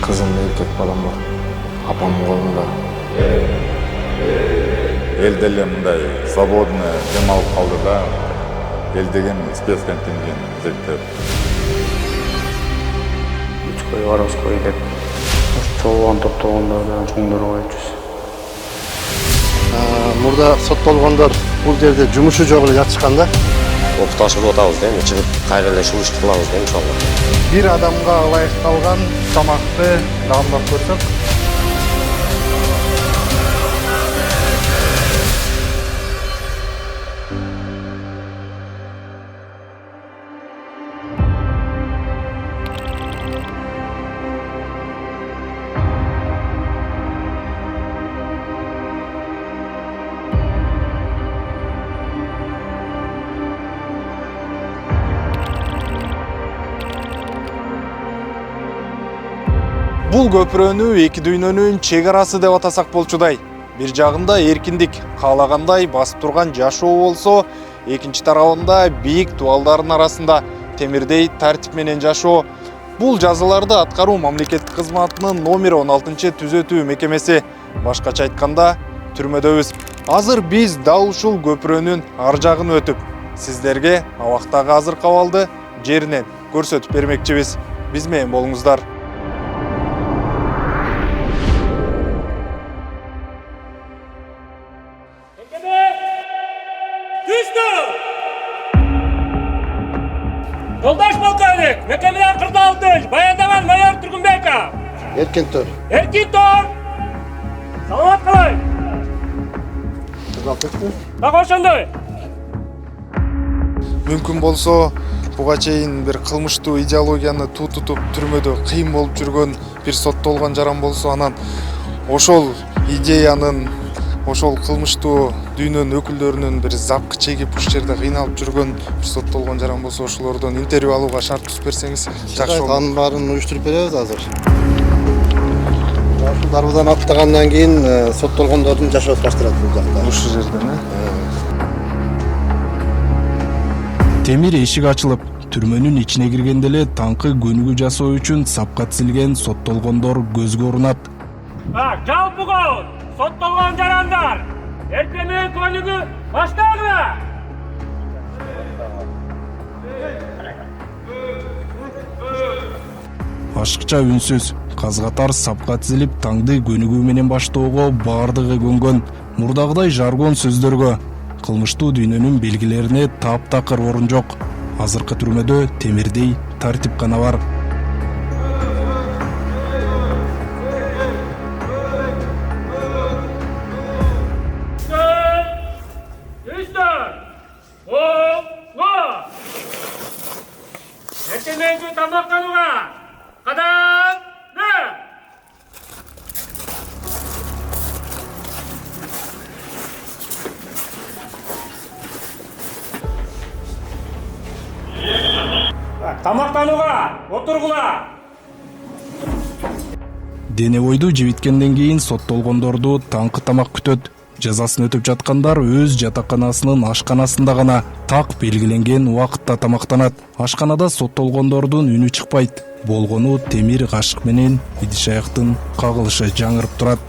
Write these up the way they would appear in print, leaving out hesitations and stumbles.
Kızım erkek balam var. Апам колунда. Эл деле мындай свободно дем алып калды да, эл деген спецконтингент зерттеп. Үчкөй, Оразкөй деп чогулган топтогондор менен чоңдорго айтчубуз. Мурда соттолгондор бул жерде жумушу жок эле жатышкан да. Окуташып атабыз да, чыгып кайра эле ушул ишти кылабыз да иншалла. Бир адамга ылайыкталган тамакты даамдап көрсөк, Бул көпүрөнү эки дүйнөнүн чек арасы деп атасак болчудай. Бир жагында эркиндик, каалагандай басып турган жашоо болсо, экинчи тарабында бийик дубалдардын арасында темирдей тартип менен жашоо. Бул жазаларды аткаруу мамлекеттик кызматынын номер 16 түзөтүү мекемеси. Башкача айтканда, түрмөдөбүз. Азыр биз дал ушул көпүрөнүн ар жагын өтүп, сиздерге абактагы азыркы абалды жеринен көрсөтүп бермекчибиз. Биз менен болуңуздар. Жолдаш полковник, мекемеден 46, баяндаман майор Тургунбеков. эркин тур. Эркин тур. Саламат калай. Так ошондой. Мүмкүн болсо, буга чейин бир кылмыштуу идеологияны тутуп түрмөдө кыйын болуп жүргөн бир соттолгон жаран болсо, анан ошол идеянын, ошол кылмыштуу дүйнөнүн өкүлдөрүнүн бир запкы чегип ушул жерде кыйналып жүргөн бир соттолгон жаран болсо, ошолордон интервью алууга шарт түзүп берсеңиз жакшы болот. Анын баарын уюштуруп беребиз азыр. Ушул дарбадан аттагандан кийин соттолгондордун жашоосу башталат бул жакта. Ушул жерден, Темир эшик ачылып, түрмөнүн ичине киргенде эле таңкы көнүгүү жасоо үчүн сапка тизилген соттолгондор көзгө урунат. Жалпыга соттолгон жарандар. Эртемен көнүгүү башталды. Башкача үнсүз, казгатар сапка тизилип таңды көнүгүү менен баштоого баардыгы көнгөн. Мурдагыдай жаргон сөздөргө, кылмыштуу дүйнөнүн белгилерине таптакыр орун жок. Азыркы түрмөдө темирдей тартип гана бар. Эртеменки тамактанууга кадамды. Тамактанууга отургула. Дене бойду жибиткенден кийин соттолгондорду таңкы тамак күтөт. Жазасын өтүп жаткандар өз жатаканасынын ашканасында гана так белгиленген убакытта тамактанат. Ашканада соттолгондордун үнү чыкпайт. Болгону темир кашык менен идиш аяктын кагылышы жаңырып турат.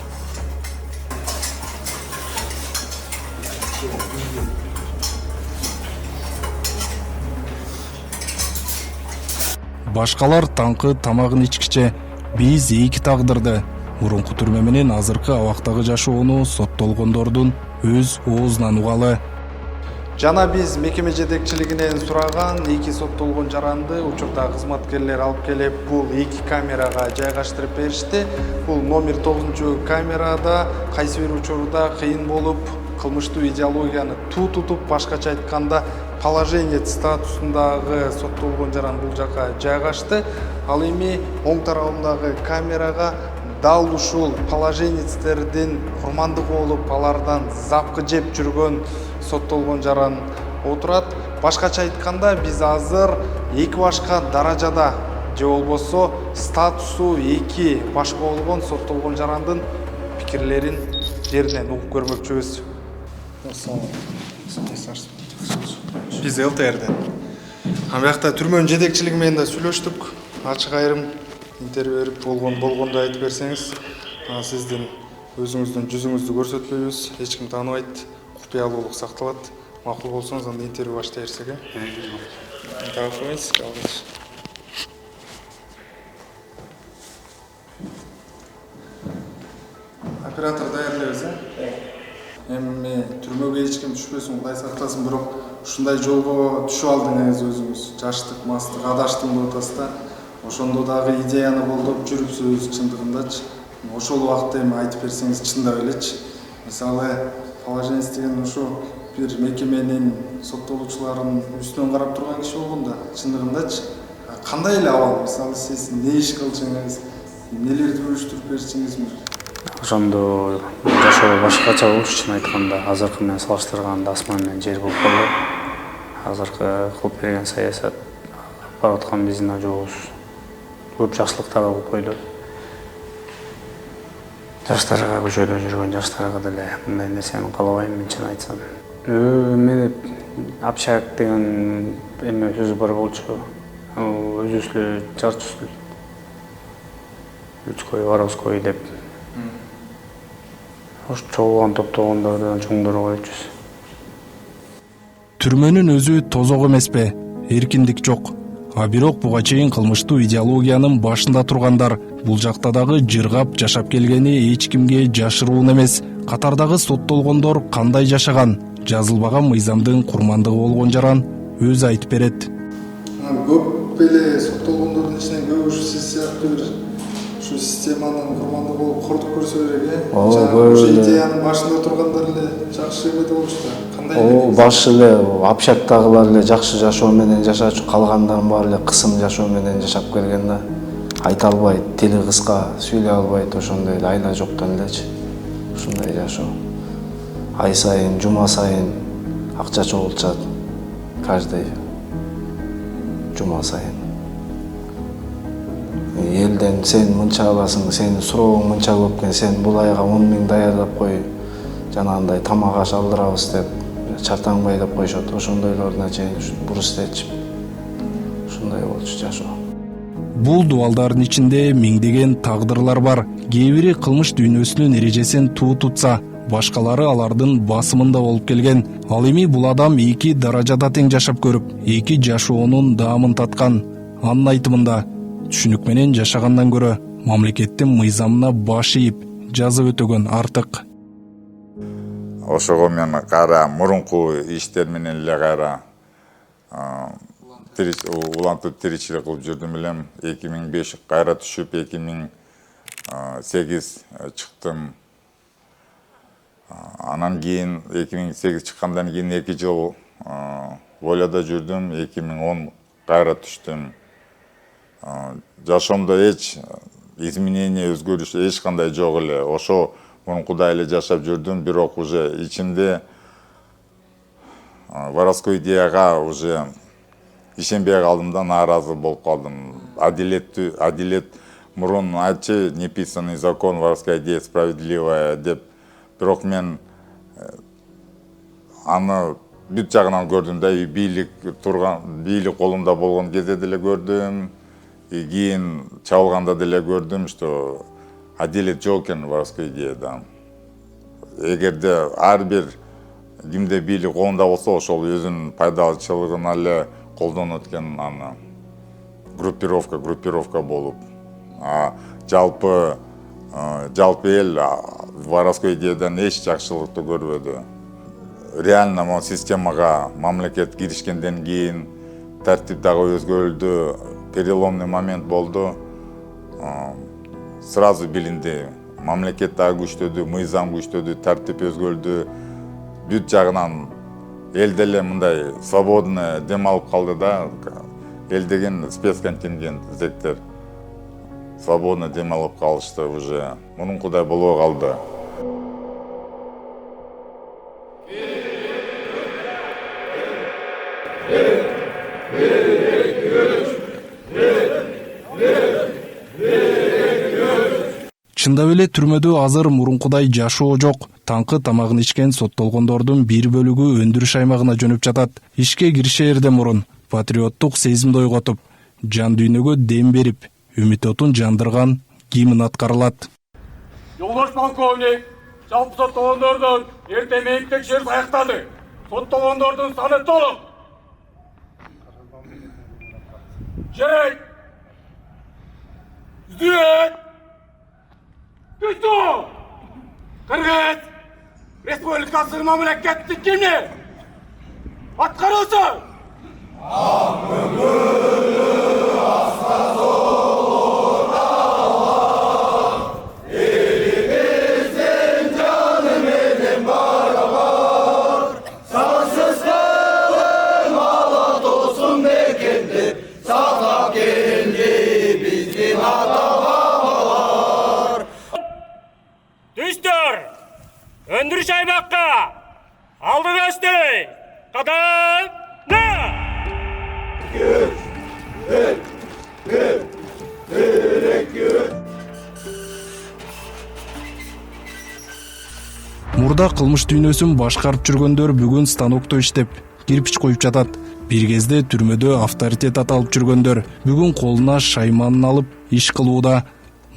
Башкалар таңкы тамагын ичкиче, биз эки тагдырды. Мурунку түрмө менен азыркы абактагы жашоону соттолгондордун өз оозунан угалы. Жана биз мекеме жетекчилигинен сураган эки соттолгон жаранды учурда кызматкерлер алып келип, бул эки камерага жайгаштырып беришти. Бул номер 9 камерада кайсы бир учурда кыйын болуп, кылмыштуу идеологияны тутуп, башкача айтканда положение статусундагы соттолгон жаран бул жака жайгашты. Ал эми оң тарабындагы камерага дал ушул положениецтердин курмандыгы болуп, алардан запкы жеп жүргөн соттолгон жаран отурат. Башкача айтканда, биз азыр эки башка даражада же болбосо статусу эки башка болгон соттолгон жарандын пикирлерин жеринен угуп көрмөкчүбүз. Биз ЛТРден. Биякта түрмөнүн жетекчилиги менен да сүйлөштүк. Ачык айрым интервью берип болгондо айтып берсеңиз, сиздин өзүңүздүн жүзүңүздү көрсөтпөйбүз, эч ким тааныбайт, купуялуулук сакталат. Макул болсоңуз анда интервью баштай берсек, так коебуз, калгыч. Оператор даярдайбыз, эми түрмөгө эч ким түшпөсүн, Кудай сактасын, бирок ушундай жолго түшүп алдыңыз өзүңүз. Жаштык, мастык, адаштым деп атасыз да. Ошондо дагы идеяны колдоп жүрүпсүз чындыгындачы. Ошол убакытта эми айтып берсеңиз чындап элечи. Мисалы, положенец деген ошо бир мекеменин соттолуучуларынын үстүнөн карап турган киши болгондо, чындыгындачы. Кандай эле абал? Мисалы, сиз не иш кылчыңыз, нелерди уюштуруп берчиңизби? Ошондо жашоо башкача болчу, чын айтканда. Азыркы менен салыштырганда асман менен жер болуп калды. Азыркы кылып берген саясат барып аткан биздин ажообуз көп жакшылыктар болуп койду. Жаштарга, көчөдө жүргөн жаштарга деле мындай нерсени каалабайм, мен чын айтсам. Менде общак деген эме сөз бар болчу. Өзүбүз эле чарчусуз. Людской, воровской деп. Ош чогулган топтогондордон чоңдор койчубуз. Түрмөнүн өзү тозок эмеспи? Эркиндик жок. А бирок буга чейин кылмыштуу идеологиянын башында тургандар бул жакта дагы жыргап жашап келгени эч кимге жашыруун эмес. Катардагы соттолгондор кандай жашаган? Жазылбаган мыйзамдын курмандыгы болгон жаран өзү айтып берет. Көп эле соттолгондордун ичинен көбү сиз сыяктуу бир ушу системанын курмандыгы болуп кордук көрсө керек, Ошо идеянын башында тургандар эле жакшы эмеде болчу да. Кандай? Башы эле общактагылар эле жакшы жашоо менен жашачу, калгандардын баары эле кысым жашоо менен жашап келген да. Айта албайт, тили кыска, сүйлөй албайт, ошондой эле айла жоктон элечи. Ушундай жашоо. Ай сайын, жума сайын акча чогултушат. Каждый жума сайын. Элден сен мынча аласың, сенин суроогуң мынча көп экен, сен бул айга 10 000 даярдап кой, жанагындай тамак аш алдырабыз деп чартаңбай деп коюшат. Ошондойлоруна чейин буруп истечи. Ушундай болчу жашоо. Бул дубалдардын ичинде миңдеген тагдырлар бар. Кээ бири кылмыш дүйнөсүнүн эрежесин туу тутса, башкалары алардын басымында болуп келген. Ал эми бул адам эки даражада тең жашап көрүп, эки жашоонун даамын таткан. Анын айтымында, түшүнүк менен жашагандан көрө мамлекеттин мыйзамына баш ийип жазып өтөгөн артык. Ошого мен кайра мурунку иштер менен эле кайра улантып тиричилик кылып жүрдүм элем. 2005 кайра түшүп 2008 чыктым. Анан кийин 2008 чыккандан кийин 2 жыл Волода жүрдүм, 2010 кайра түштүм. Жашоомдо эч изменение, өзгөрүш эч кандай жок эле. Ошо мурункудай эле жашап жүрдүм, бирок уже ичимде воровской идеяга уже ишенбей калдым да, нааразы болуп калдым. Адилет мурун айтчы, неписанный закон, воровская идея справедливая деп. Бирок мен аны бүт жагынан көрдүм да, бийлик колунда болгон кезде деле көрдүм. Кийин чабылганда деле көрдүм, что адилет жок экен воровской идеяда. Эгерде ар бир кимде бийлик колунда болсо, ошол өзүнүн пайдалчылыгына эле колдонот экен, аны группировка болуп. Жалпы эл воровской идеядан эч жакшылыкты көрбөдү. Реально могу системага мамлекет киришкенден кийин тартип дагы өзгөрүлдү, переломный момент болду. Сразу билинди, мамлекет дагы күчтөдү, мыйзам күчтөдү, тартип өзгөрүлдү. Бүт жагынан эл деле мындай свободно дем алып калды да. Эл деген спецконтингент зектер. Свободно дем алып калышты уже. Мурункудай болбой калды. Чындап эле түрмөдө азыр мурункудай жашоо жок. Таңкы тамагын ичкен соттолгондордун бир бөлүгү өндүрүш аймагына жөнөп жатат. Ишке киришээрден мурун патриоттук сезимди ойготуп, жан дүйнөгө дем берип, үмүт отун жандырган кийимин аткарылат. Жолдош полковник, жалпы соттолгондордун эртең менен текшерүү аяктады. Соттолгондордун саны толук. Жарайт. Зүйет. Күтүү. Кыргыз Республикасынын мамлекеттик кимdir? Аткаруучу. Düştür. Öndürüş aybakka. Aldı göstü. Kadın. Ne? Мурда кылмыш дүйнөсүн башкарып жүргөндөр бүгүн станокто иштеп, кирпич коюп жатат. Бир кезде түрмөдө авторитет аталып жүргөндөр бүгүн колуна шайманын алып иш кылууда.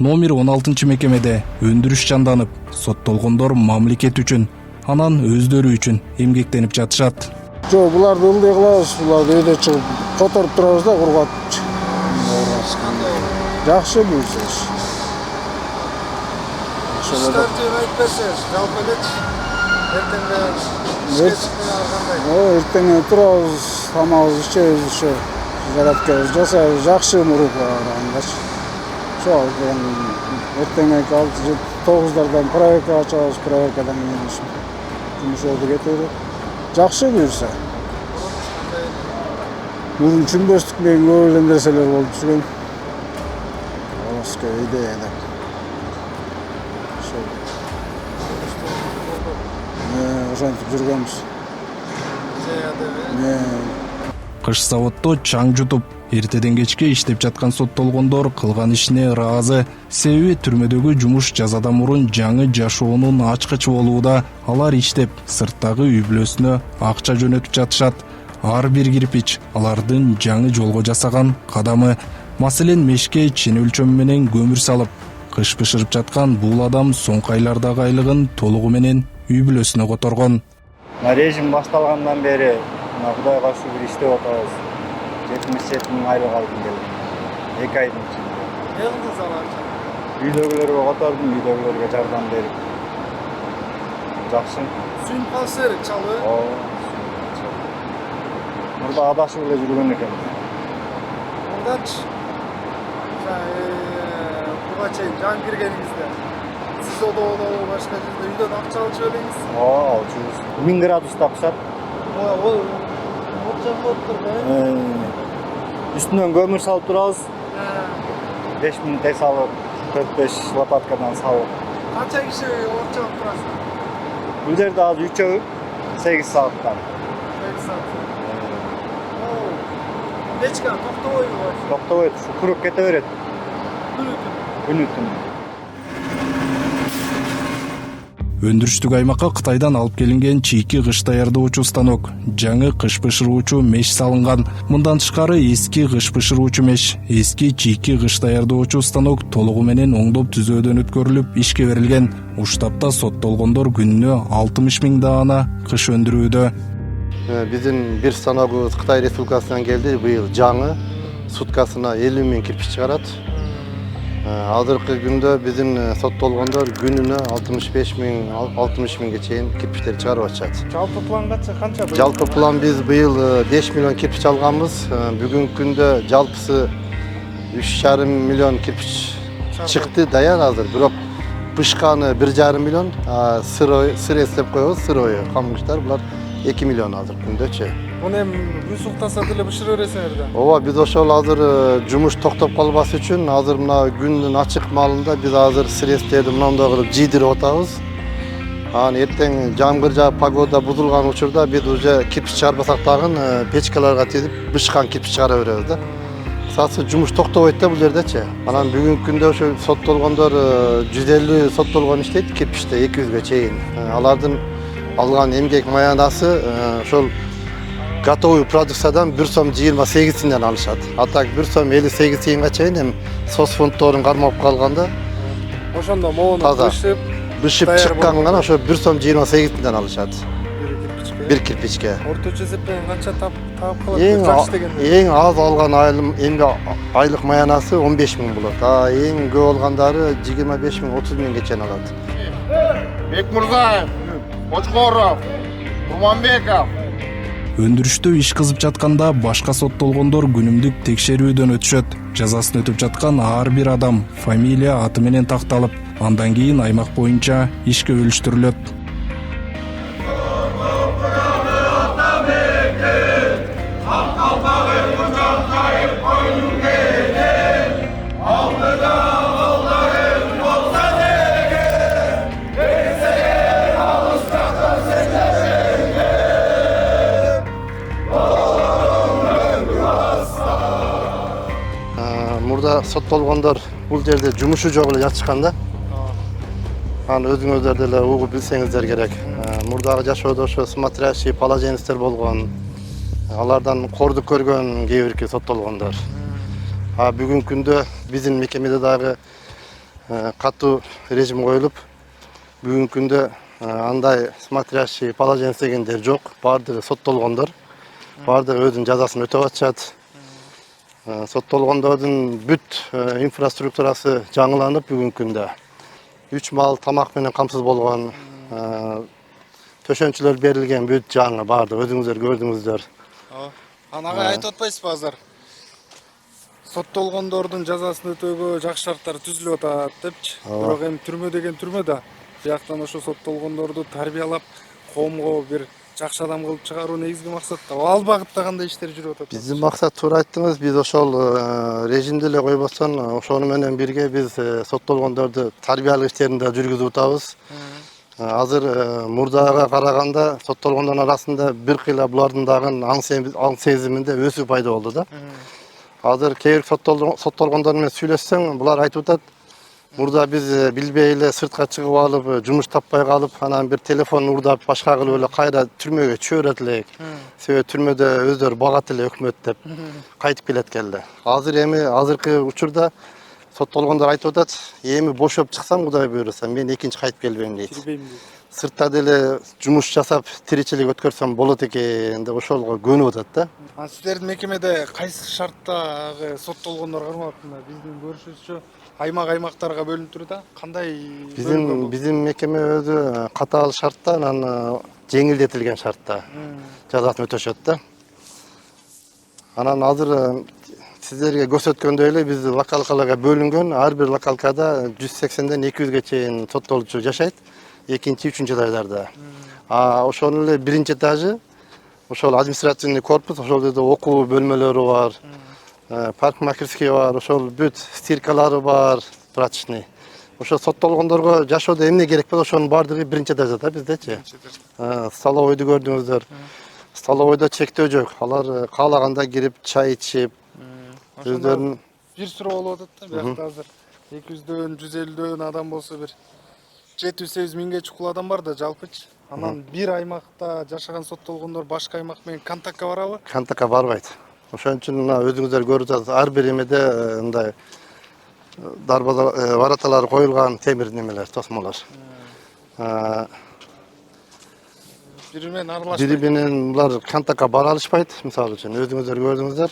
Номер 16 мекемеде өндүрүш жанданып, соттолгондор мамлекет үчүн, анан өздөрү үчүн эмгектенип жатышат. Жок, буларды ылдый кылабыз, буларды өйдө чыгып которуп турабыз да кургатып. Жакшы буйрса. Иштер айтпасаңыз, жалпы элечи. Эртең менен ишке чыкканда кандай? Эртең турабыз, тамагыбызды ичебиз, ошо зарядкабызды жасайбыз, жакшы мурук ангачы. Ошо эртең 6-9дардан проверка ачабыз, проверкадан кийин жумушубузду кетебиз. Жакшы буйрса. Мурун түшүнбөстүк менен көп эле нерселер болуп жүргөн. Алыска идея да. Ошентип жүргөнбүз. Кыш заводдо чаң жутуп, эртеден кечке иштеп жаткан соттолгондор кылган ишине ыраазы. Себеби түрмөдөгү жумуш жазадан мурун жаңы жашоонун ачкычы болууда. Алар иштеп, сырттагы үй бүлөсүнө акча жөнөтүп жатышат. Ар бир кирпич алардын жаңы жолго жасаган кадамы. Маселен, мешке чен өлчөм менен көмүр салып, кыш бышырып жаткан бул адам соңку айлардагы айлыгын толугу менен үй бүлөсүнө которгон. Режим башталгандан бери Кудайга шүгүр иштеп атабыз. 77 миң айлык алдым келdim. 2 айдын ичинде. Не кылдыңыз аларча? Үйдөгүлөргө котордум, үйдөгүлөргө жардам берип. Жакшы. Сүйүнүп калса керек чалбы? Мурда адашып эле жүргөн экенбиз. Ondачы буга чейин жаңы киргениңизде сиз одо башка жерде үйдөн акча алчу элеңиз? Алчубуз. 1000 градуста пышат. Ол жак болуп турбу? Үстүнөн көмүр салып турабыз. 5000 тез салып, 4-5 лопаткадан салып. Канча киши акча алып турасыз? Бул жерде азыр 3-өө 8 сааттан. 8 саат. Нечке токтобойбу? Токтобойт, ушу куруп кете берет. Күнү-түн. Өндүрүштүк аймакка Кытайдан алып келинген чийки кыш даярдоочу станок, жаңы кыш бышыруучу меш салынган. Мындан тышкары эски кыш бышыруучу меш, эски чийки кыш даярдоочу станок толугу менен оңдоп түзөөдөн өткөрүлүп ишке берилген. Уштапта соттолгондор күнүнө 60 миң даана кыш өндүрүүдө. Биздин бир станогубуз Кытай Республикасынан келди. Быйыл жаңы суткасына 50 миң кирпич чыгарат. Азыркы күндө биздин соттолгондор күнүнө 60 миңге чейин кирпичтер чыгарып атышат. Жалпы план канча? Жалпы план биз быйыл 5 миллион кирпич алганбыз. Бүгүнкү күндө жалпысы 3,5 миллион кирпич чыкты даяр азыр. Бирок бышканы 1,5 миллион, сыр эстеп коебуз, сырой камыштар булар 2 миллион азыр күндөчү. Муну эми күн суктаса деле бышыра бересиңер да. Ооба, биз ошол азыр жумуш токтоп калбас үчүн азыр мына күндүн ачык маалында биз азыр средствтерди мындай кылып жийдирип атабыз. Анан эртең жамгыр жаап погода бузулган учурда биз уже кирпич чыгарбасак дагы печкаларга тизип бышкан кирпич чыгара беребиз да. Кысасы жумуш токтобойт да бул жердечи. Анан бүгүнкү күндө ошо соттолгондор 150 соттолгон иштейт кирпичте 200ге чейин. Алардын алган эмгек маянасы ошол готовый продукциядан 1 сом 28 тиынден алышат. А так 1 сом 58 тиынга чейин эми сос фунтторун кармап калганда Ошондо могуну таза бышып бышып чыккан гана ошо 1 сом 28 тиынден алышат. Bir kirpiçke. Орточо эсептен канча таап калат? Эң Жакшы дегенде. эң аз алган айлык маянасы 15 000 болот. Эң көп алгандары 25 000, 30 000ге чейин алат. Бекмурзаев, Кочкоров, Курманбеков. Өндүрүштө иш кызып жатканда башка соттолгондор күнүмдүк текшерүүдөн өтүшөт. Жазасын өтүп жаткан ар бир адам фамилия аты менен такталып, андан кийин аймак боюнча ишке бөлүштүрүлөт. Мурда соттолгондор бул жерде жумушу жок эле жатышкан да. Аны өзүңүздөр деле угуп билсеңиздер керек. Мурдагы жашоодо ошо смотрящий положенецтер болгон. Алардан кордук көргөн кээ бирки соттолгондор. Бүгүнкү күндө биздин мекемеде дагы катуу режим коюлуп, бүгүнкү күндө андай смотрящий положенец дегендер жок. Баардыгы соттолгондор. Баардыгы өзүнүн жазасын өтөп атышат. Соттолгондордун бүт инфраструктурасы жаңыланып бүгүнкү күндө. 3 маал тамак менен камсыз болгон, төшөнчүлөр берилген бүт жаңы баардыгы өзүңүздөр көрдүңүздөр. Анага айтып атпайсызбы азыр? Соттолгондордун жазасын өтөөгө жакшы шарттар түзүлүп атат депчи. Бирок эми түрмө деген түрмө да. Бияктан ошо соттолгондорду тарбиялап, коомго бир жакшы адам кылып чыгаруу негизги максат да. Ал багытта кандай иштер жүрүп атат? Биздин максат туура айттыңыз, биз ошол режимди эле койбостон, ошону менен бирге биз соттолгондорду тарбиялык иштерин да жүргүзүп атабыз. Азыр мурдага караганда соттолгондордун арасында бир кыйла булардын дагы аң сезиминде өсүү пайда болду да. Азыр кээ бир соттолгондор менен сүйлөшсөң, булар айтып атат, мурда биз билбей эле сыртка чыгып алып, жумуш таппай калып, анан бир телефон урдап, башка кылып эле кайра түрмөгө чөбөрөт элек. Себеби түрмөдө өздөрү багат эле өкмөт деп кайтып келет келди. Азыркы учурда соттолгондор айтып атат, эми бошоп чыксам, Кудай буйруса, мен экинчи кайтып келбейм дейт. Сыртта деле жумуш жасап, тиричилик өткөрсөм болот экен деп ошолго көнүп атат да. Сиздердин мекемеде кайсы шарттагы соттолгондор кармалат? Биздин көрүшүбүзчө аймактарга бөлүнүп турду да. Кандай биздин мекеме өзү катаал шартта, анан жеңилдетилген шартта жазасын өтөшөт да. Анан азыр сиздерге көрсөткөндөй эле биз локалкаларга бөлүнгөн, ар бир локалкада 180ден 200ге чейин соттолуучу жашайт. Экинчи, үчүнчү этаждарда. Ошонун эле биринчи этажы ошол административный корпус, ошол жерде окуу бөлмөлөрү бар, парикмахерский бар, ошол бүт стиркалары бар, прачечный. Ошо соттолгондорго жашоодо эмне керек болсо ошонун баардыгы биринчи этажда да биздечи. Столовойду көрдүңүздөр. Столовойдо чектөө жок. Алар каалаганда кирип чай ичип, өздөрүнүн бир суроо болуп атат да. Биякта азыр 200дөн, 150дөн адам болсо бир 700-800 миңге чукул адам бар да жалпычы. Анан бир аймакта жашаган соттолгондор башка аймак менен контактка барабы? Контактка барбайт. Ошон үчүн өзүңүздөр көрүп атасыз, ар бир эмеде мындай вараталар коюлган, темир немелер, тосмолор. Бири менен аралашпайт. Бири менен булар контактка бара алышпайт. Мисалы үчүн өзүңүздөр көрдүңүздөр,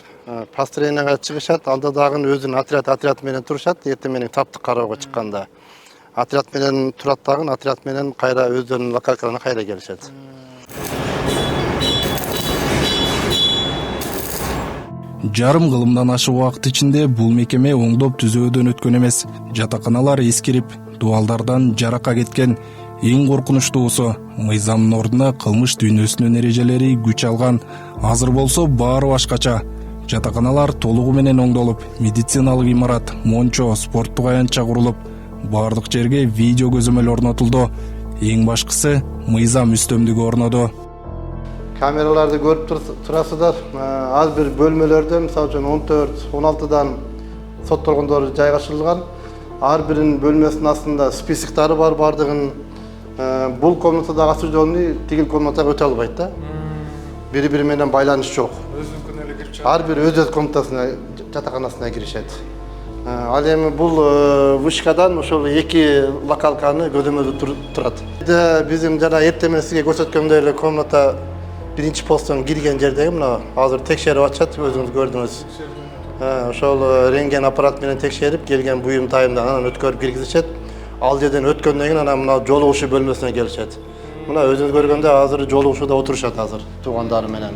построенияга чыгышат, анда дагы өзүнүн отряд менен турушат, эртең менен таптык кароого чыкканда. Отряд менен турат дагы, отряд менен кайра өздөрүнүн локалкаларына кайра келишет. Жарым кылымдан ашык убакыт ичинде бул мекеме оңдоп түзөөдөн өткөн эмес. Жатаканалар эскирип, дубалдардан жаракка кеткен. Эң коркунучтуусу, мыйзамдын ордуна кылмыш дүйнөсүнүн эрежелери күч алган. Азыр болсо баары башкача. Жатаканалар толугу менен оңдолуп, медициналык имарат, мончо, спорттук аянтча курулуп, бардык жерге видео көзөмөл орнотулду. Эң башкысы, мыйзам үстөмдүгү орноду. Камераларды көрүп турасыздар. Аз бир бөлмөлөрдө, мисалы үчүн 14-16дан соттолгондор жайгашылган. Ар биринин бөлмөсүнүн астында списоктары бар, бардыгын бул комнатадагы осужденный тигил комнатага өтө албайт да. бири-бири менен байланыш жок. Өзүнүкүнө эле кирип чыгат. Ар бир өз комнатасына, жатаканасына киришет. Ал эми бул вышкадан ошол 2 локалканы көзөмөлдө турат. Биздин жана эртең сизге көрсөткөндөй эле комната биринчи посттон кирген жердеги мына азыр текшерип атышат, өзүңүз көрдүңүз. Ошол рентген аппарат менен текшерип келген буюм тайымдан анан өткөрүп киргизишет. Ал жерден өткөндөн кийин анан мына жолугушуу бөлмөсүнө келишет. Мына өзүңүз көргөндө азыр жолугушууда отурушат азыр туугандары менен.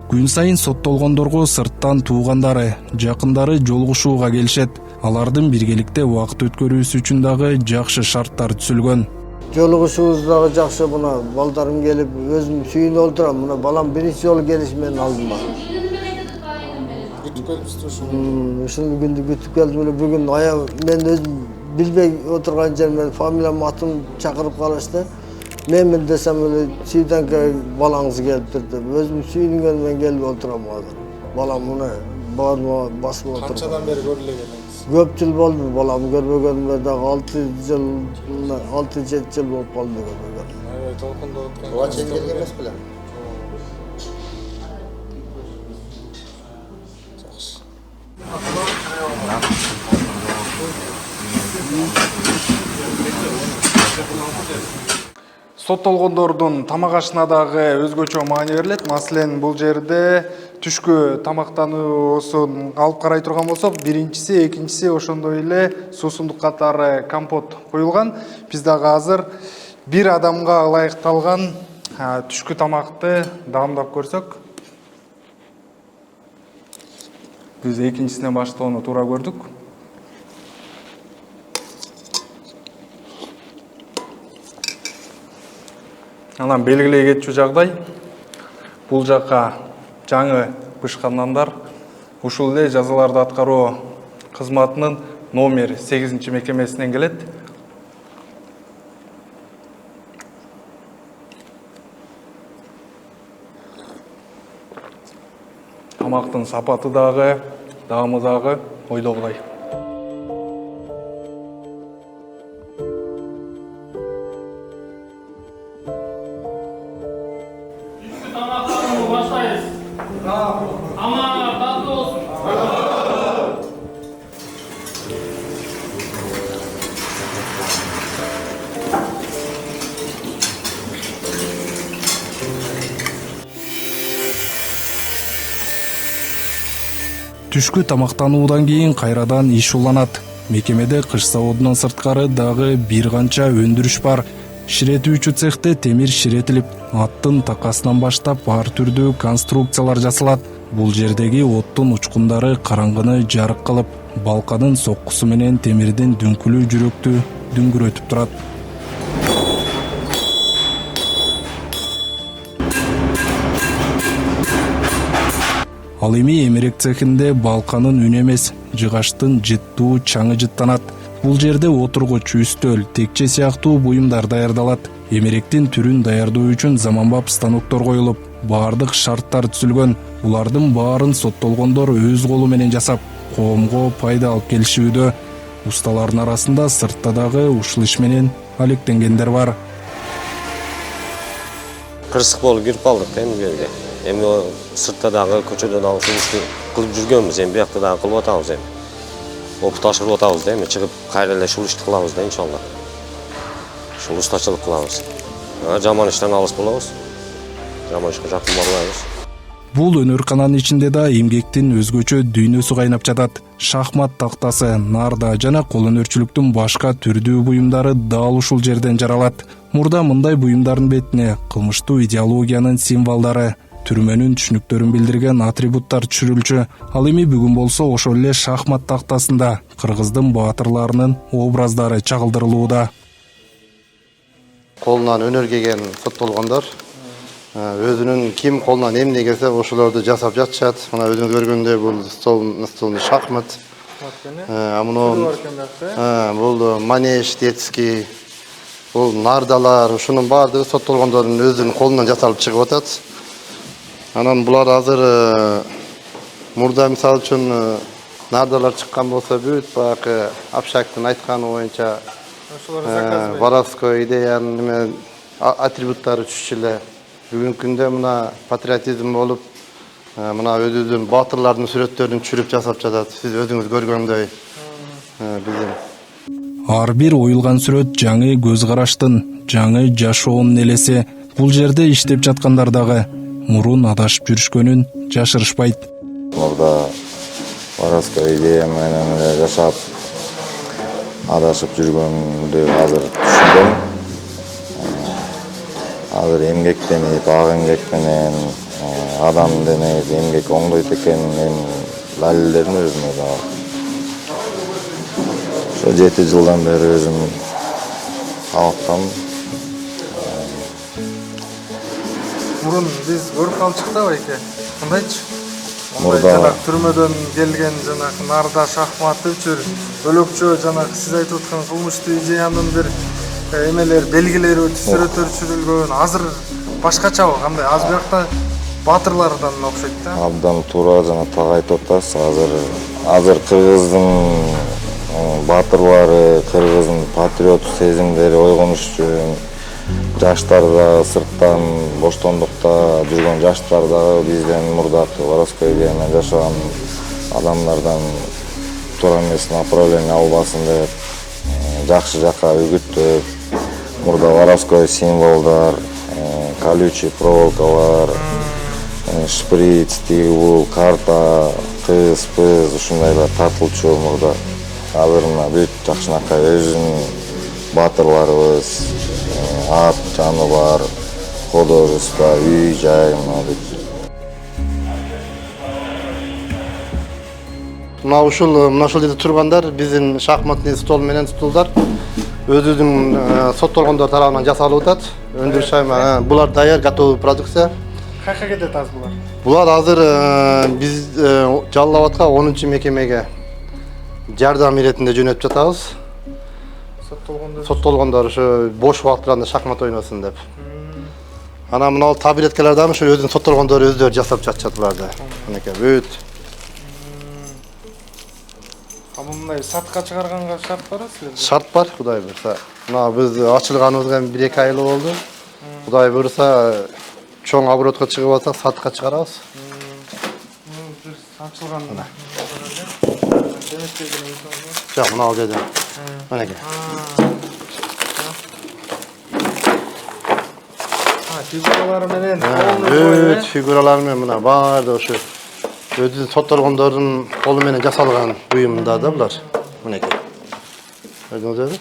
Күн сайын соттолгондорго сырттан туугандары, жакындары жолугушууга келишет. Алардын биргеликте убакыт өткөрүүсү үчүн дагы жакшы шарттар түзүлгөн. Жолугушуубуз дагы жакшы. Мына балдарым келип, өзүм сүйүнүп отурам. Мына балам биринчи жолу келиш менен алдыма. Күтүп келипсизби ушуну? Ушул күндү күтүп келдим эле. Бүгүн мен өзүм билбей отурган жеримен фамилиям, атым чакырып калышты. Мен десем эле Сүйданка балаңыз келиптир деп. Өзүм сүйүнгөн менен келип отурам азыр. Балам мына баарыма басып отуруп. Канчадан бери көрүлө келдиңиз? Көп жыл болду балам көрбөгөнүмө дагы 6-7 жыл болуп калды көрбөгөнүм. Аябай толкундоп аткан. Буга чейин келген эмес беле? Соттолгондордун тамак ашына дагы өзгөчө маани берилет. Маселен, бул жерде түшкү тамактануусун алып карай турган болсок, биринчиси, экинчиси ошондой эле суусундук катары компот коюлган. Биз дагы азыр бир адамга ылайыкталган түшкү тамакты даамдап көрсөк. Биз экинчисинен баштоону туура көрдүк. Анан белгилей кетчү жагдай. Бул жакка жаңы бышкан нандар. Ушул эле жазаларды аткаруу кызматынын номер 8 мекемесинен келет. Тамактын сапаты дагы, даамы дагы ойдогудай. Түшкү тамактануудан кийин кайрадан иш уланат. Мекемеде кыш заводунан сырткары дагы бир канча өндүрүш бар. Ширетүүчү цехте темир ширетилип, аттын такасынан баштап ар түрдүү конструкциялар жасалат. Бул жердеги оттун учкундары караңгыны жарык кылып, балканын соккусу менен темирдин дүңкүлүү жүрөктү дүңгүрөтүп турат. Ал эми эмерек цехинде балканын үнү эмес, жыгаштын жыттуу чаңы жыттанат. Бул жерде отургуч, үстөл, текче сыяктуу буюмдар даярдалат. Эмеректин түрүн даярдоо үчүн заманбап станоктор коюлуп, баардык шарттар түзүлгөн. Булардын баарын соттолгондор өз колу менен жасап, коомго пайда алып келишүүдө. Усталардын арасында сыртта дагы ушул иш менен алектенгендер бар. Кырсык болуп кирип калдык эми бу жерге. Эми сыртта дагы көчөдө дагы ушул ишти кылып жүргөнбүз, эми биякта дагы кылып атабыз эми. Опыт ашырып атабыз да, эми чыгып кайра эле ушул ишти кылабыз да иншалла. Ушул устачылык кылабыз. Жаман иштен алыс болобуз. Жаман ишке жакын барбайбыз. Бул өнөр-кананын ичинде да эмгектин өзгөчө дүйнөсү кайнап жатат. Шахмат тактасы, нарда жана кол өнөрчүлүктүн башка түрдүү буюмдары дал ушул жерден жаралат. Мурда мындай буюмдардын бетине кылмыштуу идеологиянын символдору, түрмөнүн түшүнүктөрүн билдирген атрибуттар түшүрүлчү. Ал эми бүгүн болсо ошол эле шахмат тактасында кыргыздын баатырларынын образдары чагылдырылууда. Колунан өнөр келген соттолгондор өзүнүн ким колунан эмне келсе ошолорду жасап жатышат. Мына өзүңүз көргөндөй бул стол шахмат. Бул манеж детский, бул нардалар, ушунун баардыгы соттолгондордун өзүнүн колунан жасалып чыгып атат. Анан булар азыр мурда мисалы үчүн нардалар чыккан болсо бүт баягы Апшактын айтканы боюнча воровской идеянын атрибуттары түшчү эле. Бүгүнкү күндө мына патриотизм болуп, мына өзүбүздүн батырлардын сүрөттөрүн түшүрүп жасап жатат. Сиз өзүңүз көргөндөй биздин. Ар бир оюлган сүрөт жаңы көз караштын, жаңы жашоонун элеси. Бул жерде иштеп жаткандар дагы мурун адашып жүрүшкөнүн жашырышпайт. Мурда Воровская идея менен жашап адашып жүргөндү азыр түшүндүм. Азыр эмгектенип, ак эмгек менен адам денеги эмгек оңдойт экенин мен далилдедим өзүмө дагы. Ошо 7 жылдан бери өзүм абактам. Мурун биз көрүп калчык да байке. Кандайчы? Мурда Түрмөдөн келген жанагы Нарда Шахматович, Өлөкчө жанагы сиз айтып аткан кылмыштуу идеянын бир эмелер, белгилери, сүрөттөр түшүрүлгөн. Азыр башкачабы кандай? Аз биякта батырлардан окшойт да. абдан туура жана так айтып атасыз. Азыр кыргыздын батырлары, кыргыздын патриот сезимдери ойгонуш үчүн жаштар да сырттан боштондукта жүргөн жаштар дагы бизден мурдакы Воровская идея менен жашаган адамдардан туура эмес направление албасын деп жакшы жака үгүттөп, мурда Воровская символдор, колючий проволокалар, шприц, тигул, карта, кыз, ушундайлар тартылчу мурда. Азыр мына бүт жакшынакай өзүнүн батырларыбыз, ат, жаныбар, художество, үй, жай мына бүт. Мына ушул жерде тургандар биздин шахматный стол менен стулдар өзүбүздүн соттолгондор тарабынан жасалып атат. Өндүрүш аймагы. Булар даяр, готовый продукция. Кайка кетет аз булар? Булар азыр биз жаллап аткан 10-чу мекемеге жардам иретинде жөнөтүп жатабыз. Соттолгондор ошо бош убакыттарында шахмат ойносун деп. Анан мына таблеткалар дагы ошо өзүнүн соттолгондору өздөрү жасап жатышат буларды. Мынакей бүт. Мындай сатка чыгарганга шарт барбы силерде? Шарт бар, Кудай буйрса. Мына биз ачылганыбызга 1-2 ай болду. Кудай буйрса чоң оборотко чыгып атсак сатка чыгарабыз. Ачылганда. Жок, мына ал жерде. Мынакей. Фигуралары менен Бүт фигуралар менен мына баарды ошо өзүнүн соттолгондордун колу менен жасалган буюмдар да булар. Мынакей. Көрдүңүзбү?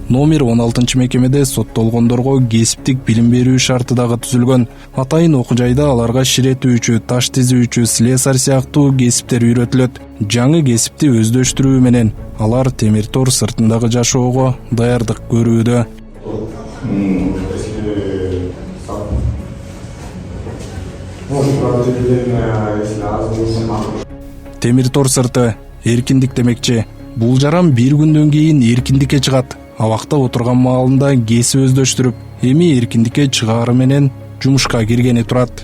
Номер 16 мекемеде соттолгондорго кесиптик билим берүү шарты дагы түзүлгөн. Атайын окуу жайда аларга ширетүүчү, таш тизүүчү, слесарь сыяктуу кесиптер үйрөтүлөт. Жаңы кесипти өздөштүрүү менен алар темир тор сыртындагы жашоого даярдык көрүүдө. Темир тор сырты эркиндик демекчи. Бул жаран бир күндөн кийин эркиндикке чыгат. Абакта отурган маалында кесип өздөштүрүп, эми эркиндикке чыгаары менен жумушка киргени турат.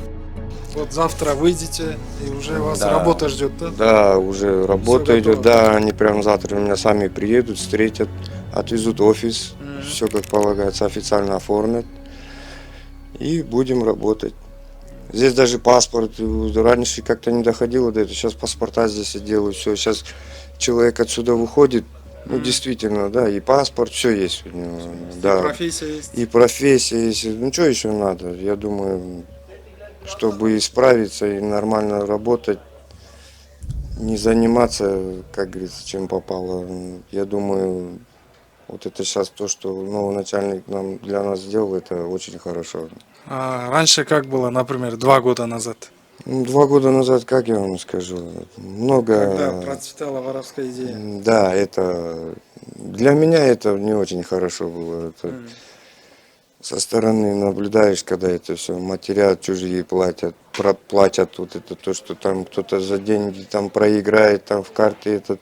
Вот завтра выйдете и уже вас работа ждет, да? Да, уже работа идет, да, они прямо завтра меня сами приедут, встретят, отвезут в офис, все как полагается, официально оформят и будем работать. Здесь даже паспорт, раньше как-то не доходило до этого, сейчас паспорта здесь и делают, все, сейчас человек отсюда выходит, ну действительно, да, и паспорт, все есть у него, да. И профессия есть. И профессия есть, ну что еще надо, я думаю, чтобы исправиться и нормально работать, не заниматься, как говорится, чем попало. Я думаю, вот это сейчас то, что новый начальник для нас сделал, это очень хорошо. А раньше как было, например, 2 года назад? 2 года назад, как я вам скажу, много... Когда процветала воровская идея? Да, это... Для меня это не очень хорошо было. Это... Со стороны наблюдаешь, когда это все, матерят, чужие платят, платят вот это то, что там кто-то за деньги там проиграет, там в карты этот,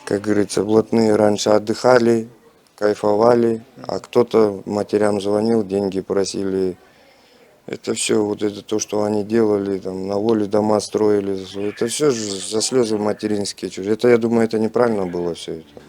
как говорится, блатные раньше отдыхали, кайфовали, а кто-то матерям звонил, деньги просили. Это все, вот это то, что они делали, там на воле дома строили, это все за слезы материнские чужие. Это, я думаю, это неправильно было все это.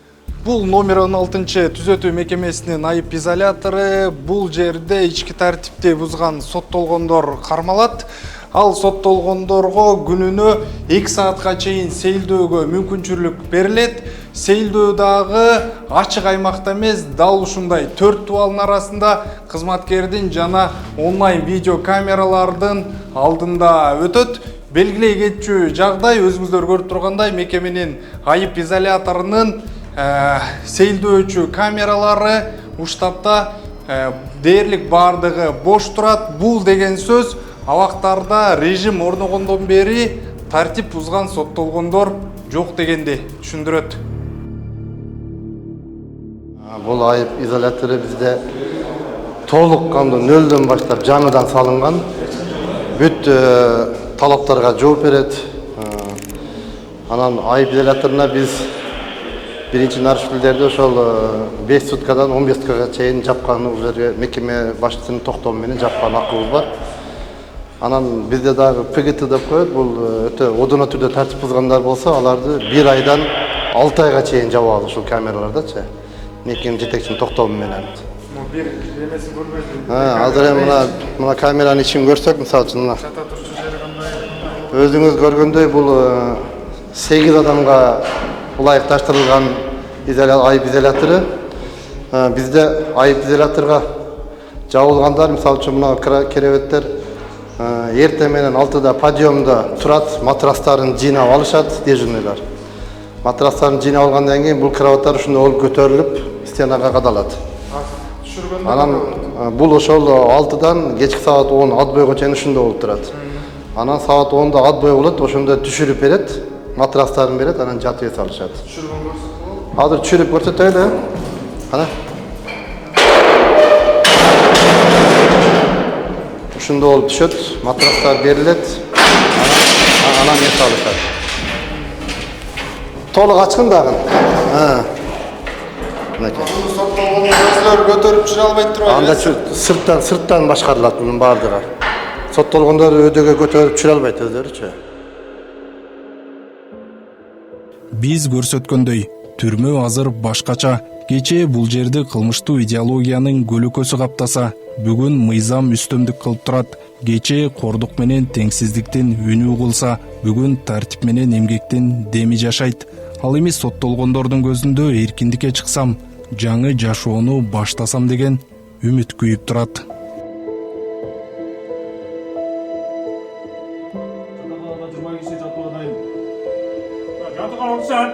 Бул номер 16 түзөтүү мекемесинин айып изолятору. Бул жерде ички тартипти бузган соттолгондор кармалат. Ал соттолгондорго күнүнө 2 саатка чейин сейилдөөгө мүмкүнчүлүк берилет. Сейилдөө дагы ачык аймакта эмес, дал ушундай 4 дубалдын арасында кызматкердин жана онлайн видео камералардын алдында өтөт. Белгилей кетчү жагдай өзүңүздөр көрүп тургандай мекеменин айып изоляторунун сейилдөөчү камералары уштапта дээрлик бардыгы бош турат. Бул деген сөз абактарда режим орногондон бери тартип бузган соттолгондор жок дегенди түшүндүрөт. Бул айып изолятору бизде толук кандуу нөлдөн баштап жаңыдан салынган. Бүт талаптарга жооп берет. Анан айып изоляторуна биз биринчи нарушителдерди ошол 5 суткадан 15 суткага чейин жапкан уже мекеме башчысынын токтому менен жапкан акыбыз бар. Анан бизде дагы ПГТ деп коет. Бул өтө одоно түрдө тартип бузгандар болсо, аларды 1 айдан 6 айга чейин жабалы ушул камералардачы. Мекеме жетекчинин токтому менен. Бир эмеси көрбөйсүң. Азыр эми мына камеранын ичин көрсөк, мисалы үчүн мына. Өзүңүз көргөндөй бул 8 адамга ылайыкташтырылган айып изолятору. Бизде айып изоляторго жабылгандар, мисалы үчүн мына керебеттер эртең менен 6-да подъемда турат, матрастарын жыйнап алышат дежурныйлар. Матрастарын жыйнап алгандан кийин бул кроваттар ушундай болуп көтөрүлүп стенага кадалат. Анан бул ошол 6-дан кечки саат 10 отбойго чейин ушундай болуп турат. Анан саат 10-да отбой болот, ошондо түшүрүп берет, матрастарын берет, анан жатып салышат. Азыр түшүрүп көрсөтөлү. Кана. Ушундай болуп түшөт, матрастар берилет, анан не салышат. Толук ачкын дагы. Соттолгондор көтөрүп жүрө албайт туруп. Анда сырттан башкарылат мунун баардыгы. Соттолгондор өйдөгө көтөрүп жүрө албайт өздөрүчү. Биз көрсөткөндөй, түрмө азыр башкача. Кечээ бул жерди кылмыштуу идеологиянын көлөкөсү каптаса, бүгүн мыйзам үстөмдүк кылып турат. Кечээ кордук менен теңсиздиктин үнү угулса, бүгүн тартип менен эмгектин деми жашайт. Ал эми соттолгондордун көзүндө эркиндикке чыксам, жаңы жашоону баштасам деген үмүт күйүп турат. Жатып алыңыздар.